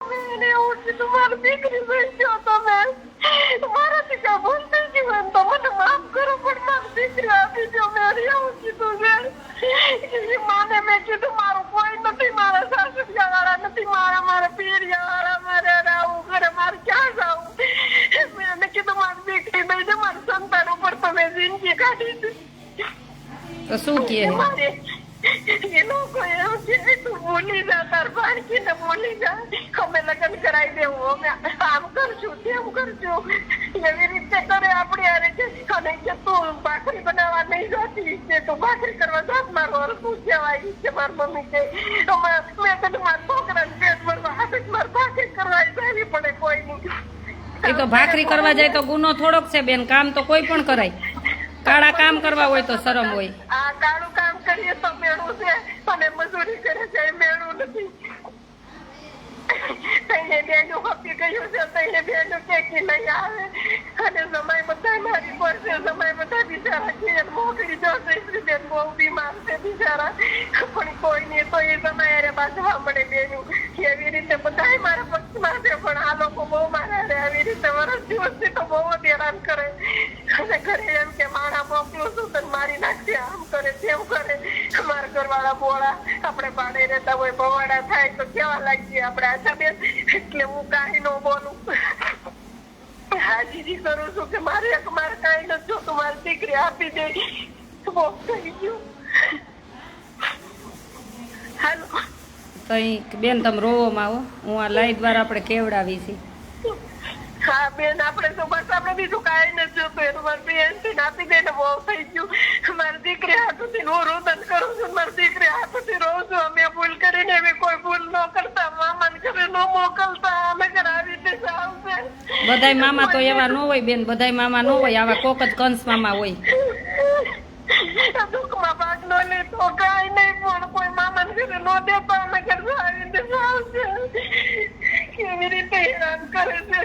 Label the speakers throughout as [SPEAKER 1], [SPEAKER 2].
[SPEAKER 1] મેં એવું કીધું મારી દીકરી બનશો તમે મારાથી કાંઈ ભૂલ થઈ ગયું હોય તો મને માફ કરો પણ મારી દીકરી આપી દો. મેં એવું કીધું છે. માને મેં કીધું મારું કોઈ નથી, મારા સાસરિયા વાળા નથી, મારા પીરિયા વાળા, મારે આવું ઘરે મારે ક્યાં જાવું. મેં કીધું મારી દીકરી દઈ દે, મારી સંતાન ઉપર તમે જિંદગી કાઢી છે.
[SPEAKER 2] તો શું કહે?
[SPEAKER 1] એ લોકો એમ કે તું ભૂલી જા, તાર બાળકીને ભૂલી જા, અમે લગ્ન કરાવી દેવું, અમે આમ કરશું તેમ કરશું. એવી રીતે કરે આપણી હારે છે. અને કે તું ભાખરી બનાવવા નહીં જતી કે તું ભાખરી કરવા જાત, મારું અરસું કહેવાય છે. મારી મમ્મી કે મેં કીધું મારા છોકરાને પેટ ભરવા હાથે મારે ભાખરી કરવા જવી પડે કોઈ નહીં.
[SPEAKER 2] એ તો ભાખરી કરવા જાય તો ગુનો થોડોક છે બેન, કામ તો કોઈ પણ કરાય. કાળા કામ કરવા હોય તો શરમ હોય.
[SPEAKER 1] આ કાળું કામ કરીએ તો મેળું છે અને મજૂરી કરે છે એ મેળું નથી. તઈને બેનું હપી ગયું છે, તઈને બેનું કેકી નહીં આવે અને સમય બધા મારી પર છે. સમય બધા બિચારા ઘેર મોકલી જશે. બેન બહુ બીમાર છે બિચારા, પણ કોઈ નહીં તો એ સમય બાજવા મળે બેનું. એવી રીતે બધા મારા પક્ષમાં છે, પણ આ લોકો બહુ મારા આવી રીતે વરસ દિવસથી તો બહુ જ હેરાન કરે. અને ઘરે એમ કે માણા મોકલું છું તને મારી નાખશે, આમ કરે તેમ કરે. મારા ઘરવાળા બોળા, આપણે ભાડે રહેતા હોય ભવાડા થાય તો કેવા લાગીએ આપણે. આછા બેન એટલે હું કાંઈ ન બોલું, હાજીજી કરું છું કે મારે કાંઈ નથી જોતું, મારી દીકરી આપી દે. બહુ થઈ ગયું. હાલો
[SPEAKER 2] તો બેન તમે રોવામાં આવો, હું આ લાઈ દ્વારા આપણે કેવડાવી છીએ.
[SPEAKER 1] હા બેન, આપણે તો બસ આપણે બીજું કાંઈ નથી જોતું. એનું મારી બેન આપી દે ને બહુ થઈ ગયું. મારી દીકરી હાથુથી હું રોદન કરું છું, મારી દીકરી હાથુથી રહું છું. અમે ભૂલ કરીને એવી કોઈ ભૂલ ન કરતા, મામાને ઘરે ન મોકલતા, અમે ઘરે આવી રીતે આવશે.
[SPEAKER 2] બધાય મામા તો એવા ન હોય બેન, બધાય મામા ન હોય, આવા કોક જ કંસ મામા હોય.
[SPEAKER 1] દુઃખમાં ભાગ ન લેતો કાંઈ નહીં, પણ કોઈ મામાને ઘરે ન દેતા અમે ઘરે આવી રીતે આવશે. કેવી રીતે હેરાન કરે છે.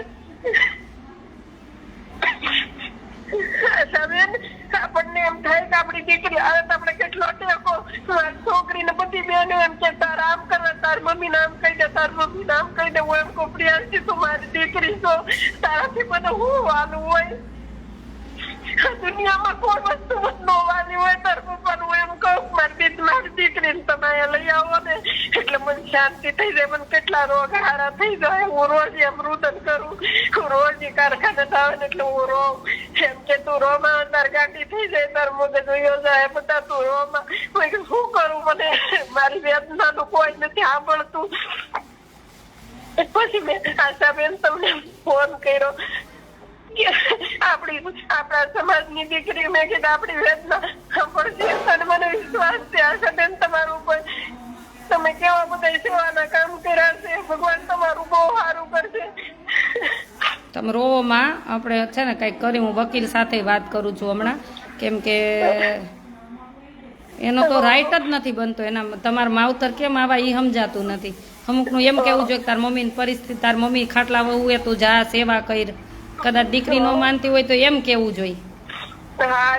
[SPEAKER 1] આપણને એમ થાય કે આપડી દીકરી આવે તો આપણે કેટલો ટેકો. છોકરીને બધી બહેનો એમ કે તાર આમ કરવા, તાર મમ્મી નામ કહી દે, તાર મમ્મી નામ કહી દે. હું એમ કહું પ્રિયાંશી તું મારી દીકરી છો, તારાથી બધું હું વાલું હોય. દુનિયામાં કોઈ વસ્તુ ન વાલી હોય. તાર પપ્પાનું એમ કહું મારી દીકરીને તમે અહીંયા લઈ આવો ને એટલે મને શાંતિ થઈ જાય. મને કેટલા રોગ હારા થઈ જાય. હું રોજ એમ રુદન કરું, હું રોજ કારખાને આવે ને એટલે હું રોઉં. એમ કે તું રોમાં તાર ગાંડી થઈ જાય, તાર મગજ વયો જાય, બધા તું રોમાં. શું કરું, મને મારી વેદનાનું કોઈ નથી સાંભળતું. પછી મેં આશાબેન તમને ફોન કર્યો. આપણા સમાજની દીકરી મેં કીધું આપણી વેદના સાંભળશે અને મને વિશ્વાસ છે આશાબેન તમારું ઉપર. તમે કેવા બધા સેવાના કામ કર્યા છે, ભગવાન તમારું બહુ સારું કરશે.
[SPEAKER 2] તમે રોવામાં આપણે છે ને કંઈક કરી, હું વકીલ સાથે વાત કરું છું હમણાં, કેમ કે એનો તો રાઈટ જ નથી બનતો. એના તમારા માવતર કેમ આવા એ સમજાતું નથી. અમુકનું એમ કેવું જોઈએ કે તાર મમ્મીની પરિસ્થિતિ, તાર મમ્મી ખાટલા વહુ એ તું જા સેવા કર. કદાચ દીકરી ન માનતી હોય તો એમ કેવું જોઈએ.
[SPEAKER 1] હા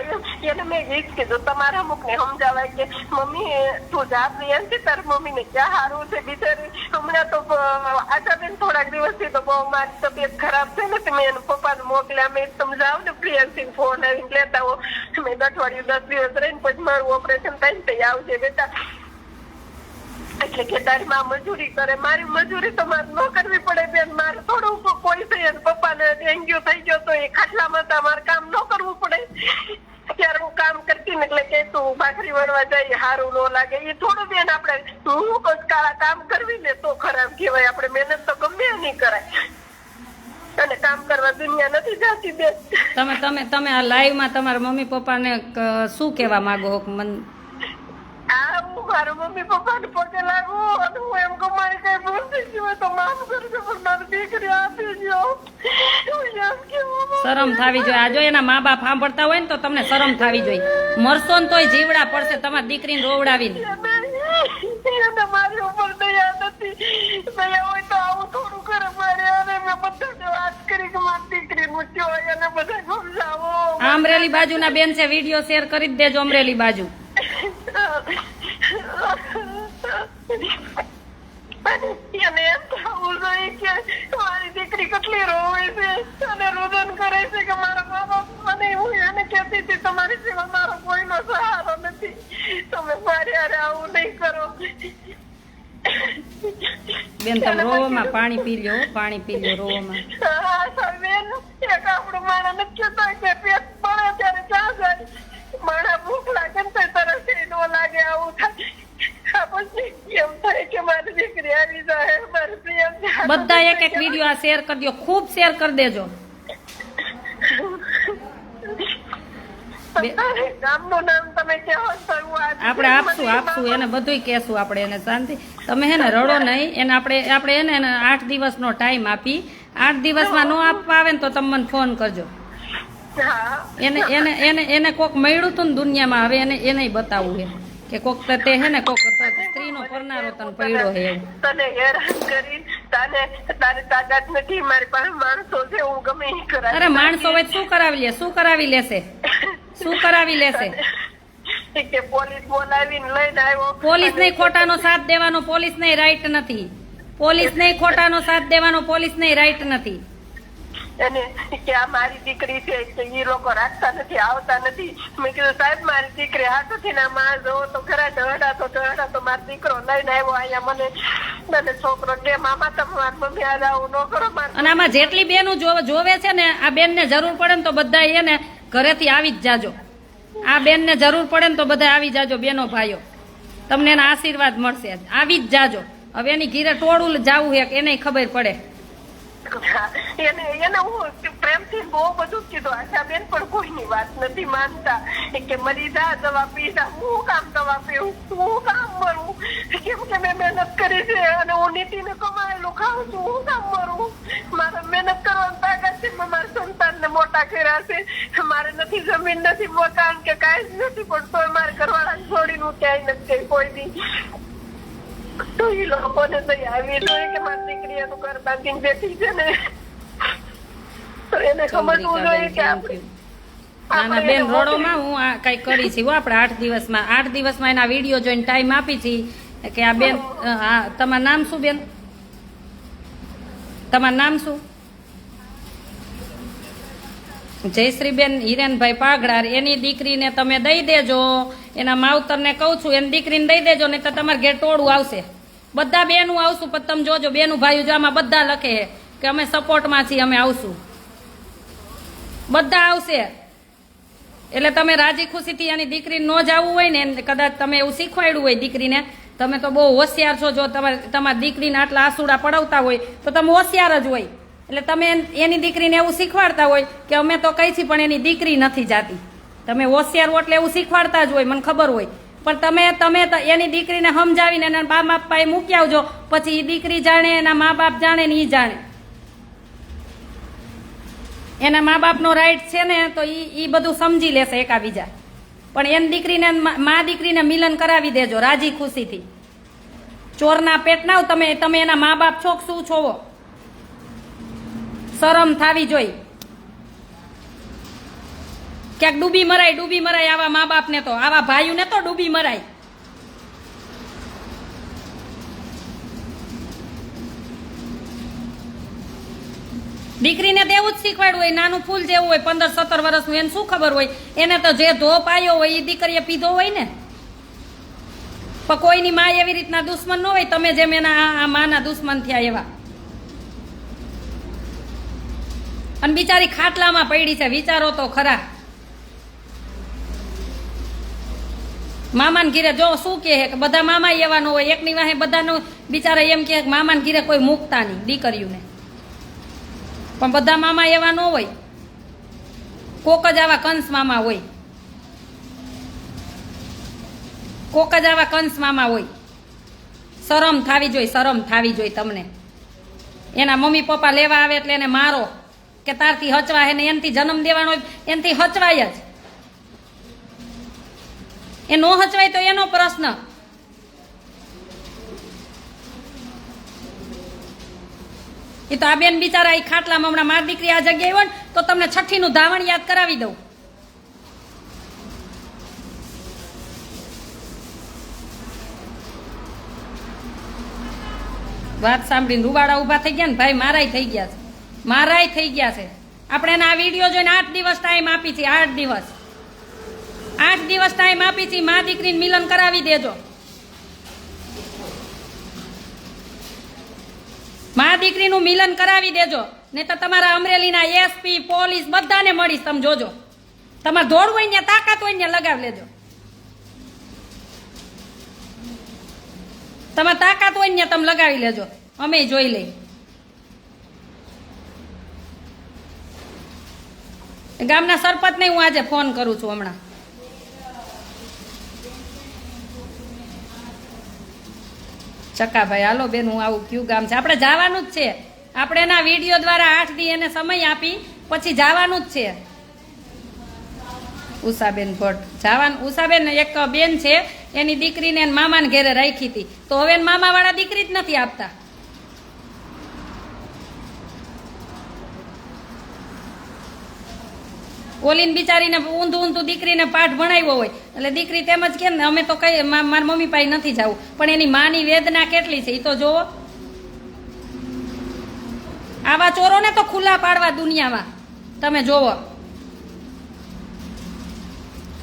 [SPEAKER 1] એને મેં એ જ કીધું, તમારા અમુક ને સમજાવાય કે મમ્મી તું જા પ્રિયાંશી, તાર મમ્મી ને ક્યાં સારું છે બિચારી. હમણાં તો આશાબેન થોડાક દિવસથી તો બહુ મારી તબિયત ખરાબ છે ને, મેં એના પપ્પાને મોકલ્યા. મેં સમજાવ ને પ્રિયાંશી ફોન આવીને લેતા હો. મેં અઠવાડિયું 10 દિવસ રહીને પછી મારું ઓપરેશન થાય ને આવજે બેટા. એટલે કે તારી માં મજૂરી કરે, મારી મજૂરી તો મારે ન કરવી પડે બેન. મારે થોડું કોઈ થઈ પપ્પાને ડેન્ગ્યુ થઈ ગયો તો એ ખાટલામાં હતા, મારે કામ ન કરવું પડે. ત્યારે હું કામ કરતી ને એટલે કે તું ભાખરી વળવા જાય સારું ન લાગે. એ થોડું બેન આપણે હું કાળા કામ કરવી ને તો ખરાબ કહેવાય. આપણે મહેનત તો ગમે નહીં કરાય અને કામ કરવા દુનિયા નથી જાતી બેન.
[SPEAKER 2] તમે આ લાઈવમાં તમારા મમ્મી પપ્પાને શું કહેવા માંગો?
[SPEAKER 1] હું મારા મમ્મી પપ્પાને પગે લાગુ અને હું એમ કહું મારી કઈ ભૂલ થઈ ગઈ હોય તો માફ કરજો, પણ મારી દીકરી આપી દો.
[SPEAKER 2] શરમ થવી જોઈએ. આ જો એના મા બાપ સાંભળતા હોય ને તો તમને શરમ થવી જોઈએ. મરશો ને તોય જીવડા પડશે તમારી દીકરીને રોવડાવીને.
[SPEAKER 1] મારી ઉપર દયા નથી. દયા હોય તો આવું થોડું કરે મારે. અને મેં બધાને વાત કરી કે મારી દીકરી મૂક્યો હોય અને બધા સમજાવો.
[SPEAKER 2] અમરેલી બાજુના બેન છે, વિડીયો શેર કરી જ દેજો. અમરેલી બાજુ એને એમ થવું જોઈએ કે
[SPEAKER 1] કહેતી હતી તમારી સિવાય મારો કોઈનો સહારો નથી, તમે મારી હારે આવું નહીં કરો.
[SPEAKER 2] બેન તમે રોવામાં પાણી પી લ્યો, પાણી પી લ્યો રોવામાં.
[SPEAKER 1] હા સર બેન, એક આપણું માણસ નથી કહેતા કે પેટ પડે ત્યારે ક્યાં જાય, માણા ભૂખ લાગે ને તો તરત ન લાગે, આવું થાય. પછી એમ થાય કે મારી દીકરી આવી જાય, મારી પ્રિયમ જાય.
[SPEAKER 2] બધા એક એક વિડીયો આ શેર કરી દો, ખૂબ શેર કરી દેજો.
[SPEAKER 1] ગામનું નામ તમે કહો સર,
[SPEAKER 2] આપણે આપશું એને બધુંય કહેશું આપણે એને શાંતિ. તમે હે ને રડો નહીં, એને આપણે એને 8 દિવસનો ટાઈમ આપી. 8 દિવસમાં નો આપવા આવે ને તો તમે મને ફોન કરજો. એને કોક મળ્યું હતું ને દુનિયામાં, હવે એને બતાવવું છે કે કોક તે હે ને કોક સ્ત્રીનો કરનારો તને પડ્યો હે એવું.
[SPEAKER 1] તને હેરાન કરી, તારે તાકાત નથી, મારી પાસે માણસો છે, હું ગમે ઈ કરાવી.
[SPEAKER 2] અરે માણસો હોય શું કરાવી લેશે?
[SPEAKER 1] કે પોલીસ બોલાવીને લઈને આવ્યો.
[SPEAKER 2] પોલીસ નહીં ખોટાનો સાથ દેવાનો, પોલીસ નહીં રાઈટ નથી. પોલીસ નહીં ખોટાનો સાથ દેવાનો, પોલીસ નહીં રાઈટ નથી.
[SPEAKER 1] અને કે આ મારી દીકરી છે કે ઈ લોકો રાખતા નથી, આવતા નથી. મેં કીધું સાહેબ મારી દીકરી હાથથી ના માં જોવો તો ખરા, ઢળા તો મારો દીકરો લઈને આવ્યો અહીંયા. મને છોકરો કે મામા તમે મારી મમ્મી આ આવું ન કરો.
[SPEAKER 2] અને આમાં જેટલી બેનો જોવે છે ને, આ બેન ને જરૂર પડે ને તો બધા એને ઘરેથી આવી જ જાજો. આ બેન ને જરૂર પડે ને તો બધા આવી જાજો, બેનો ભાઈઓ, તમને એના આશીર્વાદ મળશે. આવી જ જાજો. હવે એની ઘીરે ટોળું જાવું છે એને ખબર પડે.
[SPEAKER 1] એને હું પ્રેમથી બહુ બધું કીધું, આશા બેન પણ કોઈની વાત નથી માનતા. કે મરી જા, દવા પી જા. હું કામ દવા પીવું, હું કામ મરું? કેમ કે મેં મહેનત કરી છે અને હું નીતિને કમાયેલું ખાઉં છું, હું કામ મરું? મારે મહેનત કરવાની તાકાત છે, મેં મારા સંતાનને મોટા કર્યા છે. મારે નથી જમીન, નથી મકાન કે કાંઈ જ નથી, પણ તોય મારે ઘરવાળાને છોડીને હું ક્યાંય નથી ગઈ કોઈ દી. તો એ લોકોને તો આવી જોઈએ કે મારી દીકરી એનું ઘર બાંધીને બેઠી છે ને, તો એને સમજવું જોઈએ કે
[SPEAKER 2] નાના બેન રોડોમાં હું આ કઈ કરી છે. આપણે 8 દિવસમાં એના વિડીયો જોઈને ટાઈમ આપી છે કે આ બેન. તમારું નામ શું બેન? તમારું નામ શું? જયશ્રીબેન હિરેનભાઈ પાઘડાર. એની દીકરીને તમે દઈ દેજો, એના માવતરને કહું છું એની દીકરીને દઈ દેજો, નહીં તો તમારે ઘેર ટોળું આવશે. બધા બેનું આવશું, પણ તમે જોજો બેનું ભાઈઓ જો આમાં બધા લખે કે અમે સપોર્ટમાં છીએ, અમે આવશું, બધા આવશે. એટલે તમે રાજી ખુશીથી એની દીકરીને ન જવું હોય ને, કદાચ તમે એવું શીખવાડ્યું હોય દીકરીને, તમે તો બહુ હોશિયાર છો. જો તમારી દીકરીને આટલા આસુડા પડાવતા હોય તો તમે હોશિયાર જ હોય. એટલે તમે એની દીકરીને એવું શીખવાડતા હોય કે અમે તો કઈ છી પણ એની દીકરી નથી જાતી. તમે હોશિયાર હો એટલે એવું શીખવાડતા જ હોય, મને ખબર હોય. પણ તમે એની દીકરીને સમજાવીને એના બા બાપ પાસે મૂકી આવજો, પછી એ દીકરી જાણે, એના મા બાપ જાણે ને એ જાણે. એના મા બાપનો રાઈટ છે ને, તો એ બધું સમજી લેશે એકાબીજા. પણ એની દીકરીને મા દીકરીને મિલન કરાવી દેજો રાજી ખુશીથી. ચોરના પેટ ના તમે એના મા બાપ છો શું છો? શરમ થાવી જોઈ. ક્યાંક ડૂબી મરાય આવા મા બાપ ને, તો આવા ભાઈઓ ને તો ડૂબી મરાય. દીકરીને તો એવું જ શીખવાડવું હોય, નાનું ફૂલ જેવું હોય 15-17 વર્ષનું, એને શું ખબર હોય? એને તો જે ધો પાયો હોય એ દીકરીએ પીધો હોય ને. પણ કોઈની મા એવી રીતના દુશ્મન ન હોય, તમે જેમ એના માના દુશ્મન થયા એવા. અને બિચારી ખાટલામાં પડી છે, વિચારો તો ખરા. મામાને ઘીરે જો શું કે બધા મામા એવા ન હોય, એકની વાહે બધાનું બિચારા એમ કે મામાને ઘીરે કોઈ મૂકતા નહીં દીકરીઓને. પણ બધા મામા એવા ન હોય, કોક જ આવા કંસ મામા હોય, કોક જ આવા કંસ મામા હોય. શરમ થાવી જોઈએ તમને. એના મમ્મી પપ્પા લેવા આવે એટલે એને મારો કે તારથી હચવાય ને, એનથી જન્મ દેવાનો હોય એનથી હચવાય જ. એ નો હચવાય તો એનો પ્રશ્ન. એ તો આ બેન બિચારા એ ખાટલામાં હમણાં મારી દીકરી આ જગ્યાએ હોય ને તો તમને 6ઠ્ઠીનું ધાવણ યાદ કરાવી દઉં. વાત સાંભળીને રૂવાડા ઉભા થઈ ગયા ને ભાઈ, મારાય થઈ ગયા છે. આપણે એને આ વિડીયો જોઈને 8 દિવસ ટાઈમ આપી છે, 8 દિવસ. 8 દિવસ ટાઈમ આપી છે, મા દીકરીને મિલન કરાવી દેજો. મા દીકરીનું મિલન કરાવી દેજો, ને તો તમારા અમરેલીના એસપી પોલીસ બધાને મળીશ. તમે જોજો, તમારે દોડવું હોય ને તાકાત હોય ને લગાવી લેજો. તમારે તાકાત હોય ને તમે લગાવી લેજો, અમે જોઈ લઈ. ગામના સરપંચને હું આજે ફોન કરું છું હમણાં. ચકાભાઈ હાલો બેન, હું આવું કયું ગામ છે? આપણે જવાનું જ છે. આપણે એના વિડીયો દ્વારા 8 દી એને સમય આપી પછી જવાનું જ છે. ઉષાબેન ભટ્ટ જવાનું. ઉષાબેન એક બેન છે, એની દીકરીને એના મામાને ઘેરે રાખી હતી, તો હવે મામા વાળા દીકરી જ નથી આપતા. ઓલીને બિચારીને ઊંધું દીકરીને પાઠ ભણાવ્યો હોય એટલે દીકરી તેમજ કેમ ને અમે તો કઈ મારા મમ્મી પાસે નથી જવું, પણ એની માની વેદના કેટલી છે એ તો જોવો. આવા ચોરોને તો ખુલ્લા પાડવા દુનિયામાં, તમે જોવો.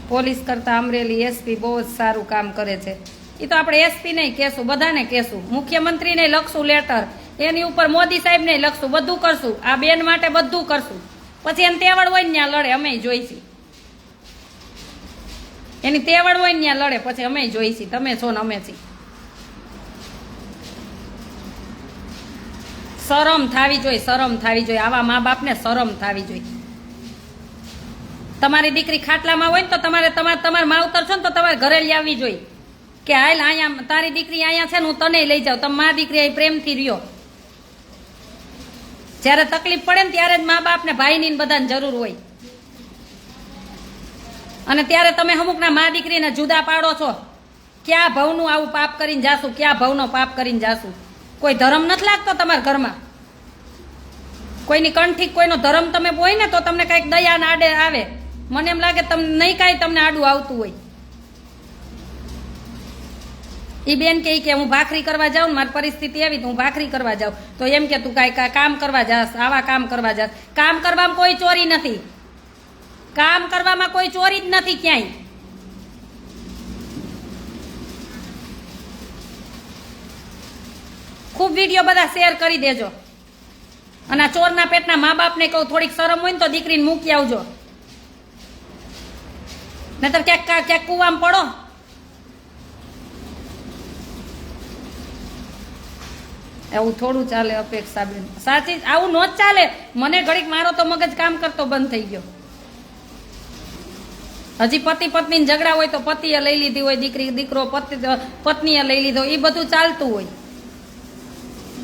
[SPEAKER 2] પોલીસ કરતા અમરેલી એસપી બહુ જ સારું કામ કરે છે. એ તો આપણે એસપી નહીં કહેશું, બધાને કહેશું, મુખ્યમંત્રીને લખશું લેટર, એની ઉપર મોદી સાહેબને લખશું, બધું કરશું. આ બેન માટે બધું કરશું. પછી એને તેવડ હોય ને ત્યાં લડે, અમે જોઈશી. એની તેવડ હોય ને ત્યાં લડે, પછી અમે જોઈશી. તમે છો ને અમે છીએ. શરમ થાવી જોઈએ, શરમ થાવી જોઈએ. આવા મા બાપને શરમ થાવી જોઈએ. તમારી દીકરી ખાટલામાં હોય ને તો તમારે માવતર છો ને તો તમારે ઘરે લઈ આવવી જોઈએ કે હાલ અહીંયા તારી દીકરી અહીંયા છે ને હું તને લઈ જાઉં. તમે મા દીકરી અહીં પ્રેમથી રહ્યો. જયારે તકલીફ પડે ને ત્યારે જ મા બાપ ને ભાઈ ની બધાને જરૂર હોય, અને ત્યારે તમે અમુકના મા દીકરીને જુદા પાડો છો. ક્યાં ભવનું આવું પાપ કરીને જાશું, ક્યાં ભવનો પાપ કરીને જાશું? કોઈ ધર્મ નથી લાગતો તમારા ઘરમાં? કોઈની કંઠી કોઈનો ધર્મ તમે હોય ને તો તમને કઈક દયા ને આડે આવે. મને એમ લાગે તમને નહીં કાંઈ તમને આડું આવતું હોય. એ બેન કે હું ભાખરી કરવા જાઉં ને મારી પરિસ્થિતિ એવી તો હું ભાખરી કરવા જાઉં, તો એમ કે તું કાંઈ કામ કરવા જાસ, આવા કામ કરવા જાસ. કામ કરવામાં કોઈ ચોરી નથી, કામ કરવામાં કોઈ ચોરી જ નથી ક્યાંય. ખૂબ વિડીયો બધા શેર કરી દેજો. અને આ ચોરના પેટના મા બાપને કહું થોડીક શરમ હોય ને તો દીકરીને મૂકી આવજો, નહીતર ક્યાંક કુવામાં પડો. એવું થોડું ચાલે અપેક્ષા બેન, સાચી આવું નો જ ચાલે. મને ઘડીક મારો તો મગજ કામ કરતો બંધ થઈ ગયો. હજી પતિ પત્ની ઝઘડા હોય તો પતિએ લઈ લીધી હોય દીકરી, દીકરો પત્નીએ લઈ લીધો, એ બધું ચાલતું હોય,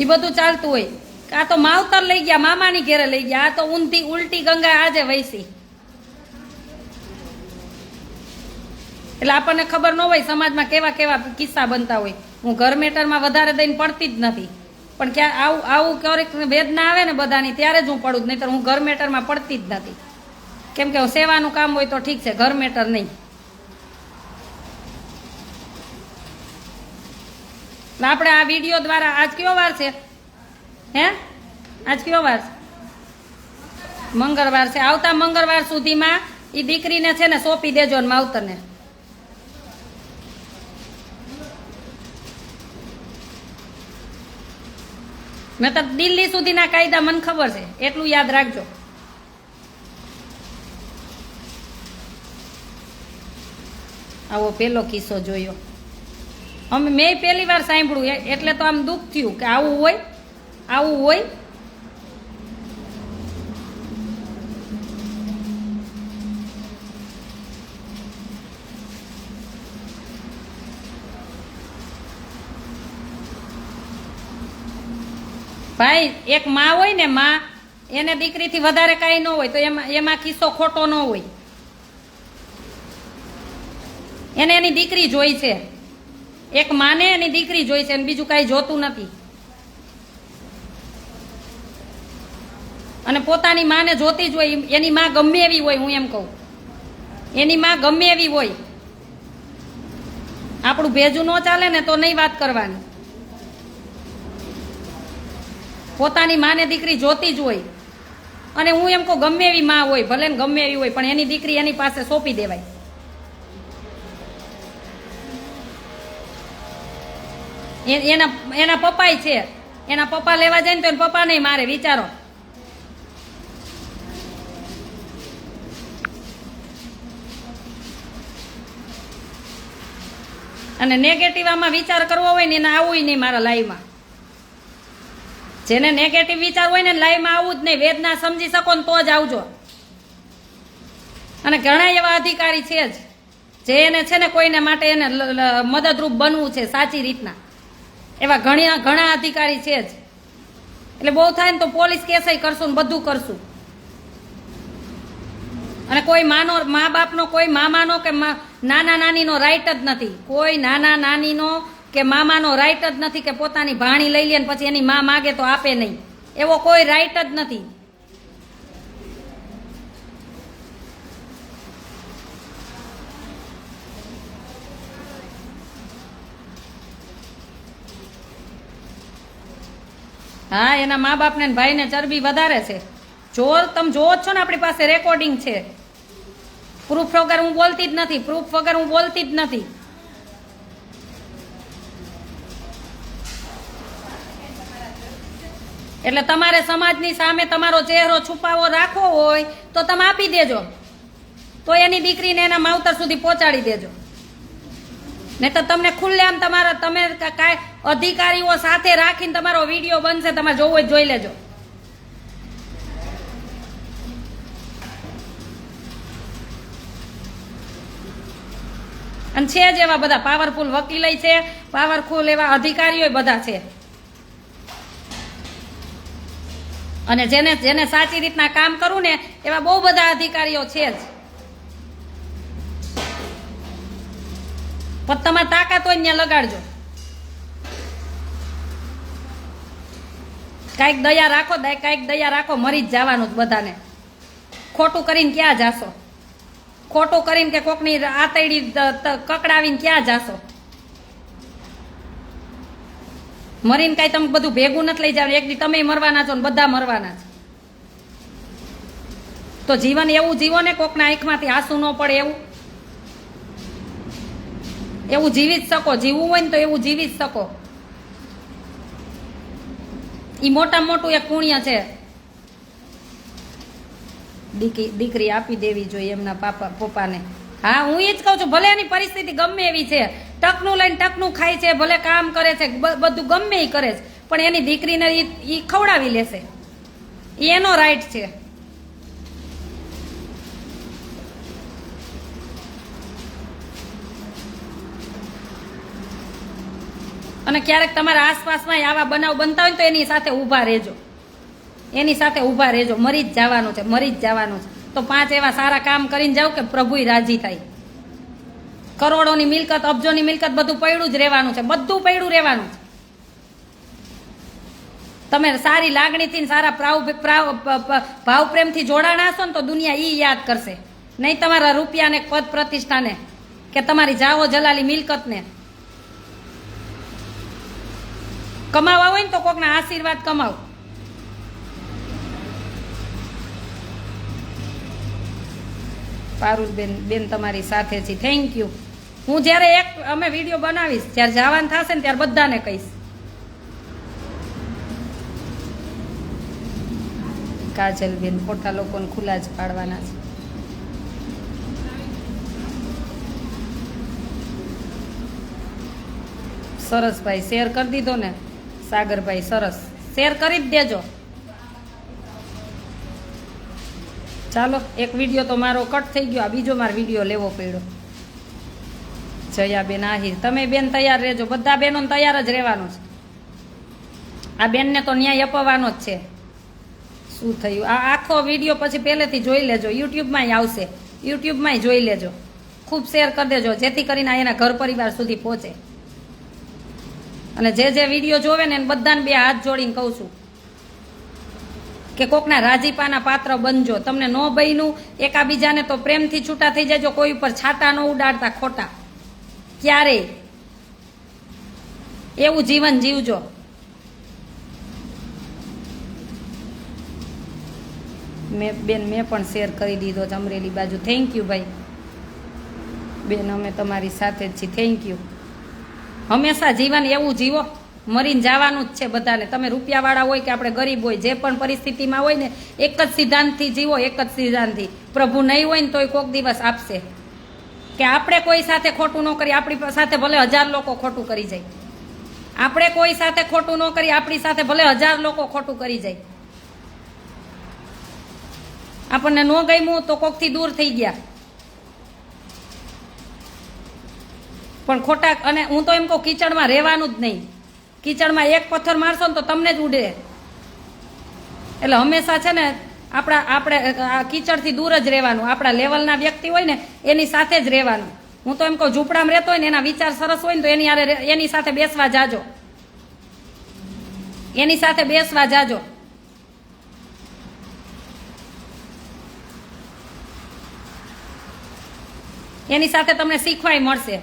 [SPEAKER 2] એ બધું ચાલતું હોય. આ તો માવતર લઈ ગયા, મામાની ઘેરે લઈ ગયા. આ તો ઊંધી ઉલટી ગંગા આજે વૈસી. એટલે આપણને ખબર ન હોય સમાજમાં કેવા કેવા કિસ્સા બનતા હોય. હું ઘર મેટરમાં વધારે દઈને પડતી જ નથી, પણ ક્યાં આવું ક્યારેક વેદના આવે ને બધાની ત્યારે જ હું પડું જ, નહીતર હું ઘર મેટરમાં પડતી જ નથી. કેમ કે સેવાનું કામ હોય તો ઠીક છે, ઘર મેટર નહીં. આપણે આ વિડીયો દ્વારા, આજ કયો વાર છે? હે, આજ કયો વાર છે? મંગળવાર છે. આવતા મંગળવાર સુધીમાં એ દીકરીને છે ને સોંપી દેજો ને માવતરને. મેં તો દિલ્હી સુધીના કાયદા મને ખબર છે, એટલું યાદ રાખજો. આવો પેલો કિસ્સો જોયો મેં પહેલી વાર સાંભળ્યું, એટલે તો આમ દુઃખ થયું કે આવું હોય, આવું હોય. ભાઈ એક માં હોય ને, માં એને દીકરીથી વધારે કાંઈ ન હોય તો એમાં કિસ્સો ખોટો ન હોય. એને એની દીકરી જોઈ છે, એક માને એની દીકરી જોઈ છે, બીજું કાંઈ જોતું નથી. અને પોતાની માને જોતી જ હોય. એની માં ગમે એવી હોય, હું એમ કહું, એની માં ગમે એવી હોય. આપણું ભેજું ન ચાલે ને તો નહીં વાત કરવાની. પોતાની માને દીકરી જોતી જ હોય. અને હું એમ કહું ગમે એવી માં હોય, ભલે ને ગમે એવી હોય, પણ એની દીકરી એની પાસે સોંપી દેવાય. એના પપ્પાય છે, એના પપ્પા લેવા જાય ને તો એના પપ્પા નહીં મારે, વિચારો. અને નેગેટિવ આમાં વિચાર કરવો હોય ને એને આવવું નહીં મારા લાઈવમાં. જેને નેગેટિવ વિચાર હોય ને લાઈવમાં આવવું જ નહીં. વેદના સમજી શકો ને તો જ આવજો. અને ઘણા એવા અધિકારી છે જ જે એને છે ને કોઈને માટે એને મદદરૂપ બનવું છે સાચી રીતના, એવા ઘણા અધિકારી છે જ. એટલે બહુ થાય ને તો પોલીસ કેસય કરશું ને બધું કરશું. અને કોઈ મા બાપનો, કોઈ મામાનો કે નાના નાનીનો રાઈટ જ નથી. કોઈ નાના નાનીનો કે મામાનો રાઈટ જ નથી કે પોતાની ભાણી લઈ લે ને પછી એની માં માગે તો આપે નહીં. એવો કોઈ રાઈટ જ નથી. હા, એના મા બાપને ભાઈને ચરબી વધારે છે. તમે જોવો જ છો ને, આપણી પાસે રેકોર્ડિંગ છે. પ્રૂફ વગર હું બોલતી જ નથી. પ્રૂફ વગર હું બોલતી જ નથી. એટલે તમારે સમાજની સામે તમારો ચહેરો છુપાવો રાખવો હોય તો તમે આપી દેજો, તો એની દીકરીને એના માવતર સુધી પહોંચાડી દેજો. નહીં તો તમને ખુલ્લેઆમ તમે કાંઈ અધિકારીઓ સાથે રાખીને તમારો વિડીયો બનશે, તમારે જોવો જ જોઈ લેજો. અને છે જ એવા બધા પાવરફુલ વકીલય છે, પાવરફુલ એવા અધિકારીઓ બધા છે. અને જેને સાચી રીતના કામ કરવું ને એવા બહુ બધા અધિકારીઓ છે જ. પણ તમારે તાકાત હોય ત્યાં લગાડજો. કાંઈક દયા રાખો, કાંઈક દયા રાખો. મરી જ જવાનું જ બધાને. ખોટું કરીને ક્યાં જાશો? ખોટું કરીને કે કોકની આતૈડી કકડાવીને ક્યાં જાશો? મરીને કાંઈ તમે બધું ભેગું નથી લઈ જાવ. એક દી તમે મરવાના છો ને બધા મરવાના છે. તો જીવન એવું જીવો ને કોકના આંખમાંથી આંસુ ન પડે એવું જીવી જ શકો. જીવવું હોય ને તો એવું જીવી જ શકો. એ મોટામાં મોટું એક પુણ્ય છે. દીકરી આપી દેવી જોઈએ એમના પપ્પાને. હા, હું એ જ કહું છું. ભલે એની પરિસ્થિતિ ગમે એવી છે, ટકનું લઈને ટકનું ખાય છે, ભલે કામ કરે છે, બધું ગમે એ કરે છે, પણ એની દીકરીને એ ખવડાવી લેશે. એ એનો રાઈટ છે. અને ક્યારેક તમારા આસપાસમાં આવા બનાવ બનતા હોય તો એની સાથે ઊભા રહેજો. એની સાથે ઊભા રહેજો. મરી જ જવાનું છે, મરી જ જવાનું છે. તો 5 એવા સારા કામ કરીને જાવ કે પ્રભુય રાજી થાય. કરોડોની મિલકત, અબજોની મિલકત બધું પડ્યું જ રહેવાનું છે. બધું પડ્યું રહેવાનું છે. તમે સારી લાગણીથી, સારા ભાવ પ્રેમથી જોડાણા હશો ને તો દુનિયા ઈ યાદ કરશે. નહીં તમારા રૂપિયાને, પદ પ્રતિષ્ઠાને કે તમારી જાવો જલાલી મિલકતને. કમાવા હોય ને તો કોકના આશીર્વાદ કમાવો. પારુલબેન તમારી સાથે છે. Thank you. હું જ્યારે અમે વિડીયો બનાવીશ, જ્યારે જવાનું થશે ને ત્યારે બધાને કહીશ. કાજલબેન, ખોટા લોકોને ખુલ્લા જ પાડવાના છે. સરસ ભાઈ, શેર કરી દીધો ને સાગરભાઈ? સરસ, શેર કરી જ દેજો. ચાલો, એક વિડીયો તો મારો કટ થઈ ગયો. આ બીજો મારો વિડીયો લેવો પડ્યો. જયાબેન આહિર, તમે બેન તૈયાર રહેજો. બધા બહેનોને તૈયાર જ રહેવાનું છે. આ બેનને તો ન્યાય અપાવવાનો જ છે. શું થયું? આ આખો વિડીયો પછી પહેલેથી જોઈ લેજો. યુટ્યુબમાંય આવશે, યુટ્યુબમાંય જોઈ લેજો. ખૂબ શેર કરી દેજો જેથી કરીને એના ઘર પરિવાર સુધી પહોંચે. અને જે વિડીયો જોવે ને એને બધાને 2 હાથ જોડીને કહું છું કે કોકના રાજીપાના પાત્ર બનજો. તમને ન બન્યું, એકાબીજાને તો પ્રેમથી છૂટા થઈ જાજો. કોઈ ઉપર છાટા ન ઉડાડતા ખોટા ક્યારેય. એવું જીવન જીવજો. મેં પણ શેર કરી દીધો છે અમરેલી બાજુ. થેન્ક યુ ભાઈ. બેન, અમે તમારી સાથે જ છીએ. Thank you. હંમેશા જીવન એવું જીવો મરીને જવાનું જ છે બધાને. તમે રૂપિયાવાળા હોય કે આપણે ગરીબ હોય, જે પણ પરિસ્થિતિમાં હોય ને, એક જ સિદ્ધાંતથી જીવો, એક જ સિદ્ધાંતથી. પ્રભુ નહીં હોય ને તોય કોઈક દિવસ આપશે. કે આપણે કોઈ સાથે ખોટું ન કરી, આપણી સાથે ભલે 1000 લોકો ખોટું કરી જાય. આપણે કોઈ સાથે ખોટું ન કરી, આપણી સાથે ભલે 1000 લોકો ખોટું કરી જાય. આપણને ન ગમ્યું તો કોકથી દૂર થઈ ગયા, પણ ખોટા. અને હું તો એમ કહું, કીચડમાં રહેવાનું જ નહીં. કીચડમાં એક પથ્થર મારશો ને તો તમને જ ઉડે. એટલે હંમેશા છે ને આપણે કીચડથી દૂર જ રહેવાનું. આપણા લેવલના વ્યક્તિ હોય ને એની સાથે જ રહેવાનું. હું તો એમ કહું, ઝૂંપડામાં રહેતો હોય ને, એના વિચાર સરસ હોય ને તો એની સાથે બેસવા જાજો. એની સાથે બેસવા જાજો. એની સાથે તમને શીખવાય મળશે.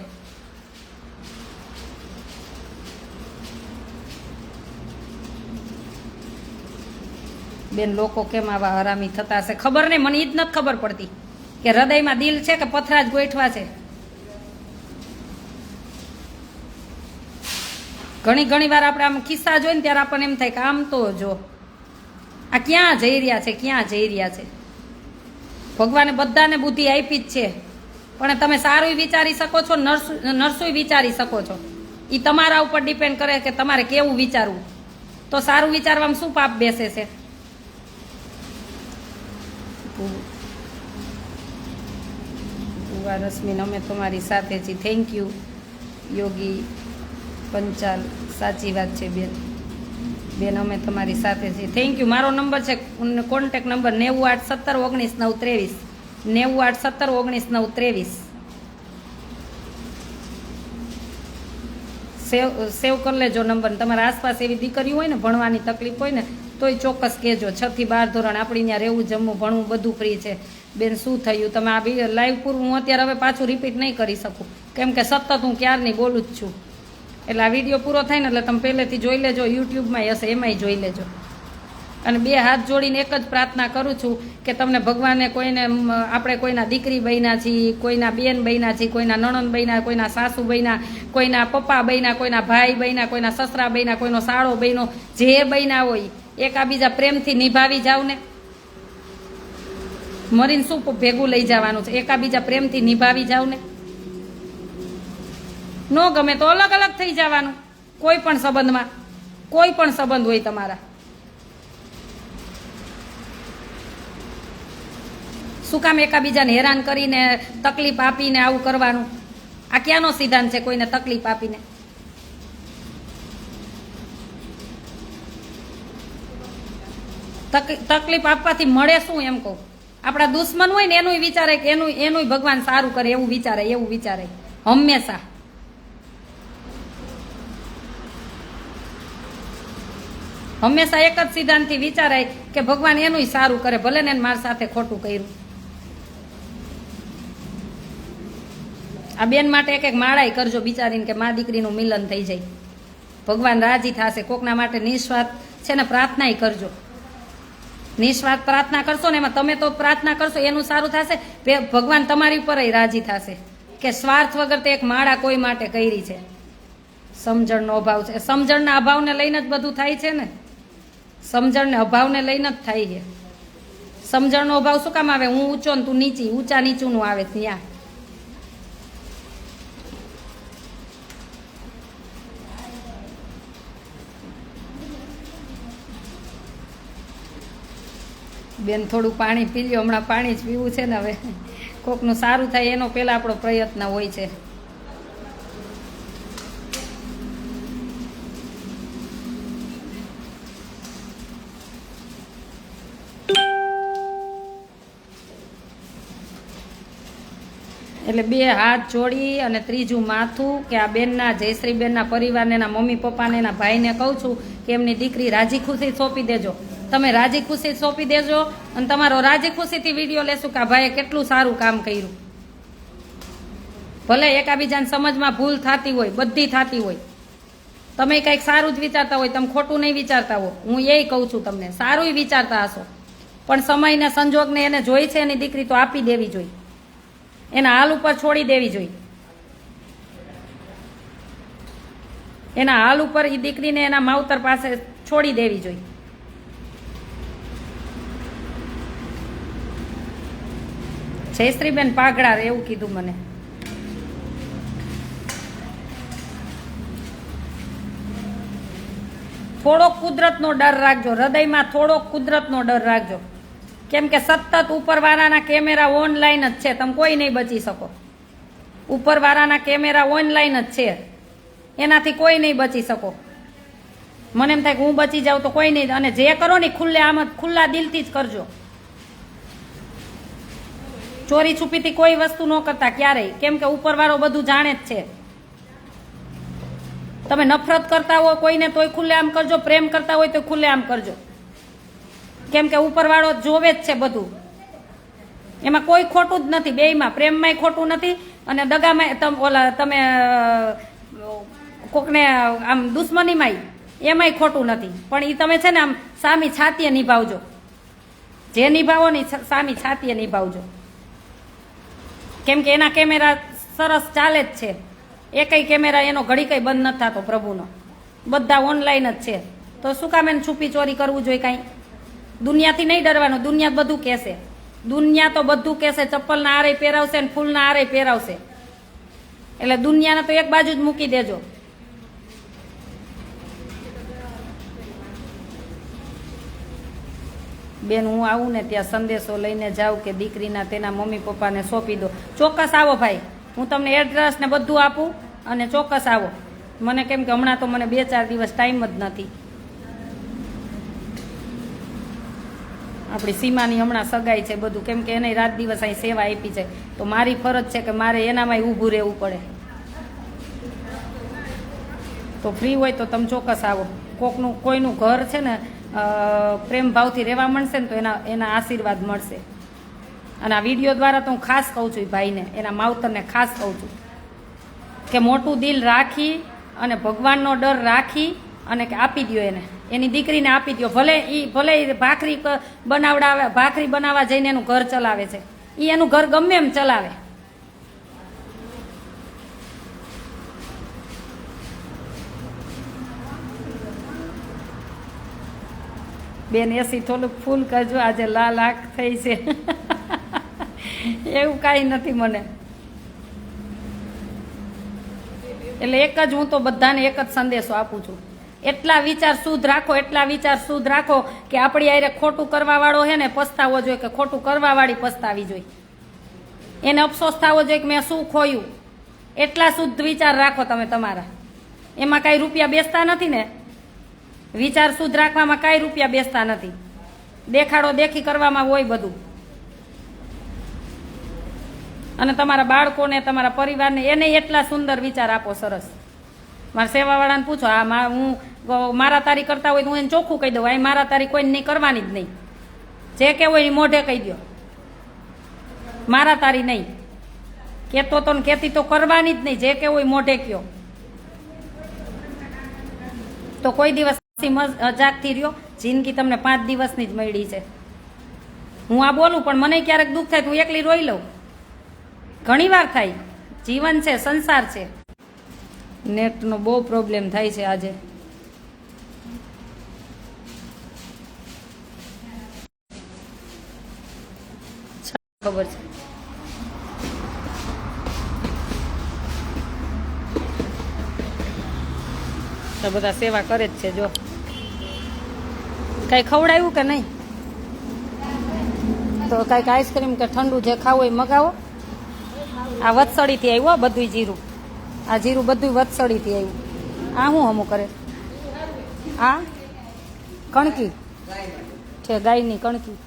[SPEAKER 2] બેન, લોકો કેમ આવા હરામી થતા હશે ખબર નહીં. મને ઈ જ નથી ખબર પડતી કે હૃદયમાં દિલ છે કે પથરા જ ગોઠવા છે. ઘણી વાર આપણે આમ કિસ્સા જોઈને ત્યારે આપણને એમ થાય કે આમ તો જો આ ક્યાં જઈ રહ્યા છે, ક્યાં જઈ રહ્યા છે. ભગવાને બધાને બુદ્ધિ આપી જ છે, પણ તમે સારું વિચારી શકો છો, નરસું વિચારી શકો છો. એ તમારા ઉપર ડિપેન્ડ કરે કે તમારે કેવું વિચારવું. તો સારું વિચારવામાં શું પાપ બેસે છે? રશ્મિન, અમે તમારી સાથે છીએ. થેન્ક યુ યોગી પંચાલ. સાચી વાત છે બેન, અમે તમારી સાથે છીએ. Thank you. મારો નંબર છે, કોન્ટેક્ટ નંબર 981719 923. 981719 923. સેવ કરી લેજો નંબર. તમારા આસપાસ એવી દીકરીઓ હોય ને, ભણવાની તકલીફ હોય ને, તોય ચોક્કસ કહેજો. 6 થી 12 ધોરણ આપણી ત્યાં રહેવું, જમવું, ભણવું બધું ફ્રી છે. બેન, શું થયું? તમે આ લાઈવ પૂરું હું અત્યારે હવે પાછું રિપીટ નહીં કરી શકું, કેમ કે સતત હું ક્યારની બોલું જ છું. એટલે આ વિડીયો પૂરો થાય ને એટલે તમે પહેલેથી જોઈ લેજો. યુટ્યુબમાં હશે, એમાંય જોઈ લેજો. અને 2 હાથ જોડીને એક જ પ્રાર્થના કરું છું કે તમને ભગવાને કોઈને, આપણે કોઈના દીકરી બન્યા છીએ, કોઈના બેન બન્યા છીએ, કોઈના નણંદ બન્યા, કોઈના સાસુ બન્યા, કોઈના પપ્પા બન્યા, કોઈના ભાઈ બન્યા, કોઈના સસરા બન્યા, કોઈનો સાળો બન્યો, જે બન્યા હોય એકાબીજા પ્રેમથી નિભાવી જાવ ને. મરીને શું ભેગું લઈ જવાનું છે? એકાબીજા પ્રેમથી નિભાવી જાવ ને. ન ગમે તો અલગ અલગ થઈ જવાનું. કોઈ પણ સંબંધમાં, કોઈ પણ સંબંધ હોય તમારા. શું કામ એકાબીજાને હેરાન કરીને, તકલીફ આપીને આવું કરવાનું? આ ક્યાંનો સિદ્ધાંત છે કોઈને તકલીફ આપીને? તકલીફ આપવાથી મળે શું એમ કહું? આપણા દુશ્મન હોય ને એનું વિચારે કે એનું ભગવાન સારું કરે, એવું વિચારે હંમેશા. હંમેશા એક જ સિદ્ધાંતથી વિચારાય કે ભગવાન એનું સારું કરે, ભલે ને મારી સાથે ખોટું કર્યું. આ બેન માટે એક માળાઈ કરજો બિચારીને, કે મા દીકરીનું મિલન થઈ જાય, ભગવાન રાજી થશે. કોકના માટે નિસ્વાર્થ છે ને પ્રાર્થના કરજો. નિસ્વાર્થ પ્રાર્થના કરશો ને, એમાં તમે તો પ્રાર્થના કરશો એનું સારું થશે, ભગવાન તમારી ઉપર રાજી થશે કે સ્વાર્થ વગર તે એક માળા કોઈ માટે કરી છે. સમજણનો અભાવ છે. સમજણના અભાવને લઈને જ બધું થાય છે ને. સમજણને અભાવને લઈને જ થાય છે. સમજણનો અભાવ શું કામ આવે? હું ઊંચો ને તું નીચી, ઊંચા નીચુંનું આવે ત્યાં. બેન, થોડું પાણી પી લ્યો. હમણાં પાણી જ પીવું છે ને. હવે કોકનું સારું થાય એનો પહેલા આપણો પ્રયત્ન હોય છે. એટલે 2 હાથ જોડી અને ત્રીજું માથું કે આ બેનના, જયશ્રીબેનના પરિવારને, એના મમ્મી પપ્પાને, એના ભાઈને કહું છું કે એમની દીકરી રાજી ખુશી સોંપી દેજો. તમે રાજી ખુશી સોંપી દેજો અને તમારો રાજી ખુશીથી વિડીયો લેશું કે આ ભાઈએ કેટલું સારું કામ કર્યું. ભલે એકાબીજાને સમજમાં ભૂલ થતી હોય, બધી થતી હોય, તમે કંઈક સારું જ વિચારતા હોય, તમે ખોટું નહીં વિચારતા હો. હું એ કહું છું તમને, સારું વિચારતા હશો, પણ સમયને સંજોગને એને જોઈ છે એની દીકરી તો આપી દેવી જોઈએ, એના હાલ ઉપર છોડી દેવી જોઈએ. એના હાલ ઉપર એ દીકરીને એના માવતર પાસે છોડી દેવી જોઈએ. જયશ્રીબેન પાઘડા એવું કીધું મને. થોડોક કુદરતનો ડર રાખજો, હૃદયમાં થોડોક કુદરતનો ડર રાખજો. કેમ કે સતત ઉપરવાળાના કેમેરા ઓનલાઈન જ છે, તમે કોઈ નહીં બચી શકો. ઉપરવાળાના કેમેરા ઓનલાઈન જ છે, એનાથી કોઈ નહીં બચી શકો. મને એમ થાય કે હું બચી જાઉં તો કોઈ નહીં. અને જે કરો ને ખુલ્લે આમ જ ખુલ્લા દિલથી જ કરજો. ચોરી છુપીથી કોઈ વસ્તુ ન કરતા ક્યારેય, કેમ કે ઉપરવાળો બધું જાણે જ છે. તમે નફરત કરતા હો કોઈને તોય ખુલ્લે આમ કરજો, પ્રેમ કરતા હોય તો ખુલ્લે આમ કરજો. કેમ કે ઉપરવાળો જોવે જ છે બધું. એમાં કોઈ ખોટું જ નથી, બેયમાં પ્રેમમાંય ખોટું નથી અને દગામાં તમે કોકને આમ દુશ્મનીમાંય એમાંય ખોટું નથી. પણ એ તમે છે ને આમ સામી છાતીએ નિભાવજો. જે નિભાવો ને સામી છાતીએ નિભાવજો. કેમ કે એના કેમેરા સરસ ચાલે જ છે. એકય કેમેરા એનો ઘડી કઈ બંધ નથી થતો પ્રભુનો, બધા ઓનલાઈન જ છે. તો શું કામ એને છુપી ચોરી કરવું જોઈએ? કાંઈ દુનિયાથી નહીં ડરવાનું. દુનિયા બધું કહેશે, દુનિયા તો બધું કહેશે. ચપ્પલના આરે પહેરાવશે ને ફૂલના આરે પહેરાવશે. એટલે દુનિયાને તો એક બાજુ જ મૂકી દેજો. બેન હું આવું ને ત્યાં સંદેશો લઈને જાઉં કે દીકરીના તેના મમ્મી પપ્પાને સોંપી દો. ચોક્કસ આવો ભાઈ, હું તમને એડ્રેસ ને બધું આપું અને ચોક્કસ આવો. મને કેમ કે હમણાં તો મને 2-4 દિવસ ટાઈમ જ નથી. આપણી સીમાની હમણાં સગાઈ છે બધું, કેમ કે એને રાત દિવસ અહીં સેવા આપી છે, તો મારી ફરજ છે કે મારે એનામાંય ઊભું રહેવું પડે. તો ફ્રી હોય તો તમે ચોક્કસ આવો. કોઈનું ઘર છે ને પ્રેમ ભાવથી રહેવા મળશે ને તો એના આશીર્વાદ મળશે. અને આ વિડીયો દ્વારા તો હું ખાસ કહું છું એ ભાઈને, એના માવતરને ખાસ કહું છું કે મોટું દિલ રાખી અને ભગવાનનો ડર રાખી અને કે આપી દો એને, એની દીકરીને આપી દો. ભલે એ ભાખરી બનાવવા જઈને એનું ઘર ચલાવે છે, એ એનું ઘર ગમે એમ ચલાવે. બેન એસી થોડુંક ફૂલ કરજો, આજે લાલ આંખ થઈ છે. એવું કાંઈ નથી મને. એટલે એક જ હું તો બધાને એક જ સંદેશો આપું છું, એટલા વિચાર શુદ્ધ રાખો, એટલા વિચાર શુદ્ધ રાખો કે આપણી આરે ખોટું કરવા વાળો હે ને પસ્તાવો જોઈએ, કે ખોટું કરવા વાળી પસ્તાવી જોઈએ, એને અફસોસ થવો જોઈએ કે મેં શું ખોયું. એટલા શુદ્ધ વિચાર રાખો તમે તમારા. એમાં કાંઈ રૂપિયા બેસતા નથી ને, વિચાર શુદ્ધ રાખવામાં કાંઈ રૂપિયા બેસતા નથી. દેખાડો દેખી કરવામાં હોય બધું. અને તમારા બાળકોને, તમારા પરિવારને એને એટલા સુંદર વિચાર આપો. સરસ. મારા સેવાવાળાને પૂછો, હું મારા તારી કરતા હોય તો હું એને ચોખ્ખું કહી દઉં, અહીં મારા તારી કોઈને નહીં કરવાની જ નહીં. જે કે હોય એ મોઢે કહી દો, મારા તારી નહીં. કહેતો તો ને કહેતી તો કરવાની જ નહીં, જે કે હોય મોઢે કયો. તો કોઈ દિવસ મજાકથી રહ્યો. જિંદગી તમને 5 દિવસની જ મળી છે. હું આ બોલું પણ મને ક્યારેક દુઃખ થાય તો હું એકલી રોઈ લઉં. ઘણી વાર થાય. જીવન છે, સંસાર છે. નેટનો બહુ પ્રોબ્લેમ થાય છે આજે. ખબર છે. તો બધા સેવા કરે જ છે. જો કઈ ખવડાવ્યું કે નહીં? તો કઈક આઈસ્ક્રીમ કે ઠંડુ જે ખાવું હોય મગાવો. આ વત્સળીથી આવ્યું બધું જીરું. આ જીરું બધું વત્સળીથી આવ્યું. આ શું હમું કરે? આ કણકી છે, ગાયની કણકી.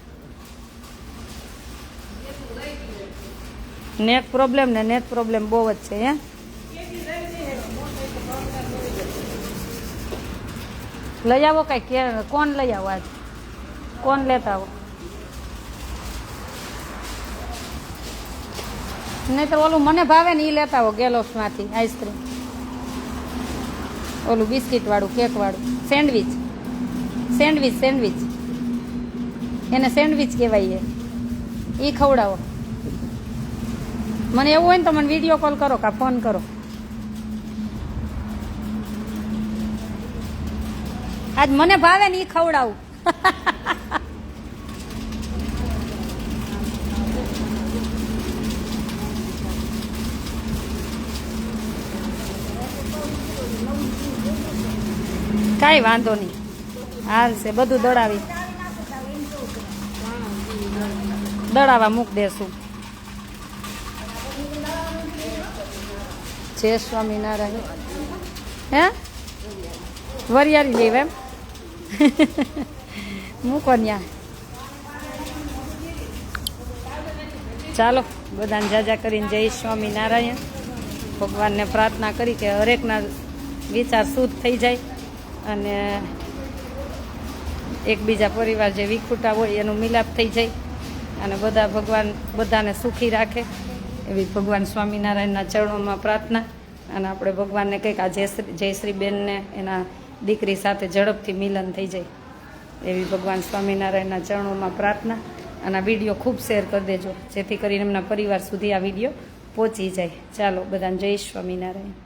[SPEAKER 2] નેટ પ્રોબ્લેમ બહુ જ છે. હે લઈ આવો કઈ. કોણ લઈ આવો? આજ કોણ લેતા આવો? નહીં તો ઓલું મને ભાવે ને એ લેતા આવો ગેલોક્સમાંથી આઈસ્ક્રીમ. ઓલું બિસ્કિટ વાળું, કેક વાળું. સેન્ડવિચ એને સેન્ડવિચ કહેવાય. એ ખવડાવો. મને એવું હોય ને તો મને વિડીયો કોલ કરો કાં ફોન કરો. આજ મને ભાવે ને ઈ ખવડાવું. કાંઈ વાંધો નહીં, હાલશે બધું દળાવા મૂક દેશું. જય સ્વામિનારાયણ. હે વરિયાળી લેવા એમ? મૂકો ન્યા. ચાલો બધાને જાજા કરીને જય સ્વામિનારાયણ. ભગવાનને પ્રાર્થના કરી કે હરેકના વિચાર શુદ્ધ થઈ જાય અને એકબીજા પરિવાર જે વિખૂટા હોય એનું મિલાપ થઈ જાય અને બધા ભગવાન બધાને સુખી રાખે એવી ભગવાન સ્વામિનારાયણના ચરણોમાં પ્રાર્થના. અને આપણે ભગવાનને કંઈક આ જયશ્રી બેનને એના દીકરી સાથે ઝડપથી મિલન થઈ જાય એવી ભગવાન સ્વામિનારાયણના ચરણોમાં પ્રાર્થના. અને આ વિડીયો ખૂબ શેર કરી દેજો જેથી કરીને એમના પરિવાર સુધી આ વિડીયો પહોંચી જાય. ચાલો બધાને જય સ્વામિનારાયણ.